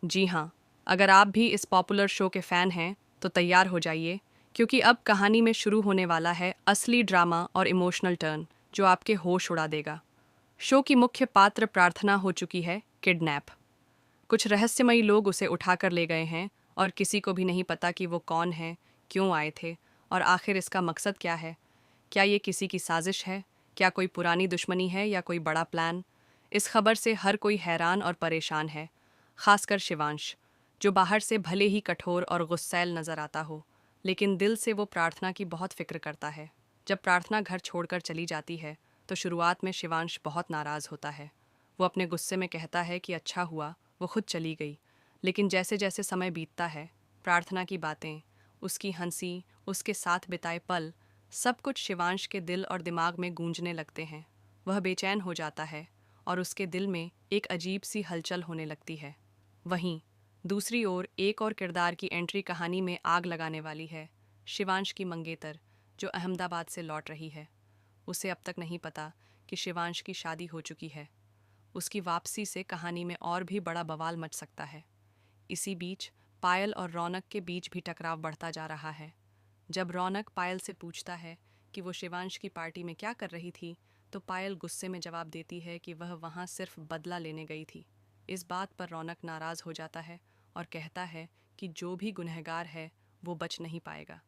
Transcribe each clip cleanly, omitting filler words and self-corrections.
जी हाँ, अगर आप भी इस पॉपुलर शो के फ़ैन हैं तो तैयार हो जाइए, क्योंकि अब कहानी में शुरू होने वाला है असली ड्रामा और इमोशनल टर्न जो आपके होश उड़ा देगा। शो की मुख्य पात्र प्रार्थना हो चुकी है किडनैप। कुछ रहस्यमयी लोग उसे उठाकर ले गए हैं और किसी को भी नहीं पता कि वो कौन है, क्यों आए थे और आखिर इसका मकसद क्या है। क्या ये किसी की साजिश है? क्या कोई पुरानी दुश्मनी है या कोई बड़ा प्लान? इस खबर से हर कोई हैरान और परेशान है, खासकर शिवांश, जो बाहर से भले ही कठोर और गुस्सैल नजर आता हो, लेकिन दिल से वो प्रार्थना की बहुत फिक्र करता है। जब प्रार्थना घर छोड़कर चली जाती है तो शुरुआत में शिवांश बहुत नाराज़ होता है। वो अपने गुस्से में कहता है कि अच्छा हुआ वो खुद चली गई। लेकिन जैसे जैसे समय बीतता है, प्रार्थना की बातें, उसकी हंसी, उसके साथ बिताए पल, सब कुछ शिवांश के दिल और दिमाग में गूंजने लगते हैं। वह बेचैन हो जाता है और उसके दिल में एक अजीब सी हलचल होने लगती है। वहीं दूसरी ओर एक और किरदार की एंट्री कहानी में आग लगाने वाली है। शिवांश की मंगेतर, जो अहमदाबाद से लौट रही है। उसे अब तक नहीं पता कि शिवांश की शादी हो चुकी है। उसकी वापसी से कहानी में और भी बड़ा बवाल मच सकता है। इसी बीच पायल और रौनक के बीच भी टकराव बढ़ता जा रहा है। जब रौनक पायल से पूछता है कि वो शिवांश की पार्टी में क्या कर रही थी, तो पायल गुस्से में जवाब देती है कि वह वहाँ सिर्फ बदला लेने गई थी। इस बात पर रौनक नाराज़ हो जाता है और कहता है कि जो भी गुनहगार है वो बच नहीं पाएगा,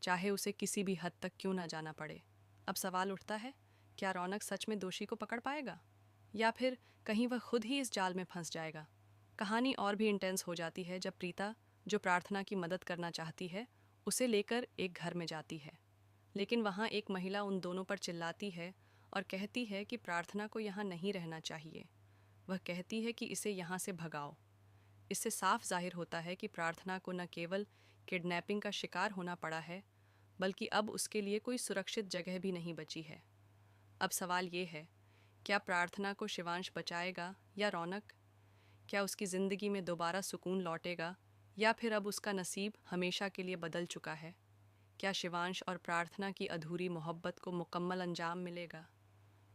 चाहे उसे किसी भी हद तक क्यों ना जाना पड़े। अब सवाल उठता है, क्या रौनक सच में दोषी को पकड़ पाएगा या फिर कहीं वह खुद ही इस जाल में फंस जाएगा। कहानी और भी इंटेंस हो जाती है जब प्रीता, जो प्रार्थना की मदद करना चाहती है, उसे लेकर एक घर में जाती है। लेकिन वहाँ एक महिला उन दोनों पर चिल्लाती है और कहती है कि प्रार्थना को यहाँ नहीं रहना चाहिए। वह कहती है कि इसे यहाँ से भगाओ। इससे साफ जाहिर होता है कि प्रार्थना को न केवल किडनैपिंग का शिकार होना पड़ा है, बल्कि अब उसके लिए कोई सुरक्षित जगह भी नहीं बची है। अब सवाल ये है, क्या प्रार्थना को शिवांश बचाएगा या रौनक? क्या उसकी ज़िंदगी में दोबारा सुकून लौटेगा या फिर अब उसका नसीब हमेशा के लिए बदल चुका है? क्या शिवांश और प्रार्थना की अधूरी मोहब्बत को मुकम्मल अंजाम मिलेगा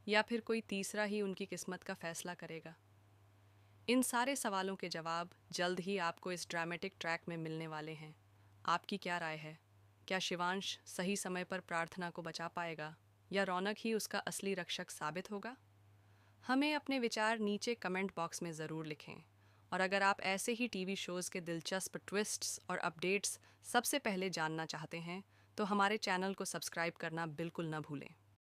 या फिर कोई तीसरा ही उनकी किस्मत का फैसला करेगा? इन सारे सवालों के जवाब जल्द ही आपको इस ड्रामेटिक ट्रैक में मिलने वाले हैं। आपकी क्या राय है? क्या शिवांश सही समय पर प्रार्थना को बचा पाएगा या रौनक ही उसका असली रक्षक साबित होगा? हमें अपने विचार नीचे कमेंट बॉक्स में ज़रूर लिखें। और अगर आप ऐसे ही टीवी शोज़ के दिलचस्प ट्विस्ट्स और अपडेट्स सबसे पहले जानना चाहते हैं तो हमारे चैनल को सब्सक्राइब करना बिल्कुल न भूलें।